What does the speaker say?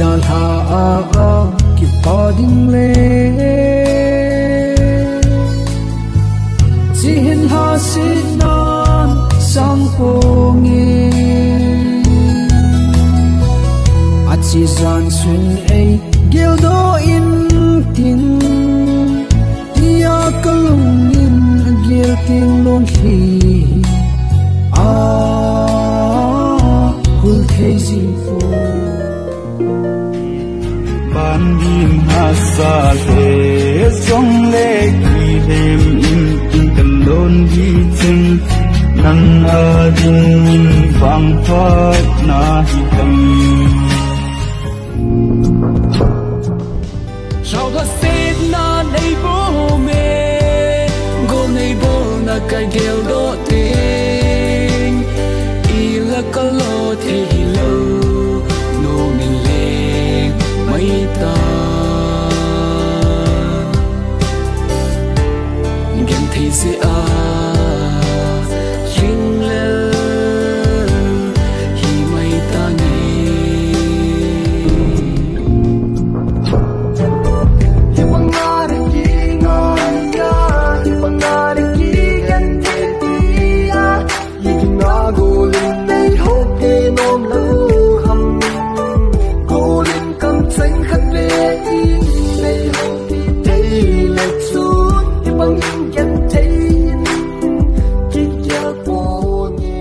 Dan ha ki pa ding le chi hin ha si nan sang po nge a chi zan sun ei gel do in tin tia kalung in gel tin long hi a hul crazy for ban him hasa le song le ki hem in kalon hi chen nan a ding wang phat na hi kam sao da set na nei bo me go nei bo na ka gel do ting i la kalo thi lo no min le mai ta gen thi se a ring le hi mai ta ni hi pangar ki ngon ya hi pangar ki gan thi ti ya hi na go lin nei ho ke nom lu ham go lin kam xanh khát lệ in nei ho ti te le su hi bang gan thi ki ya po ni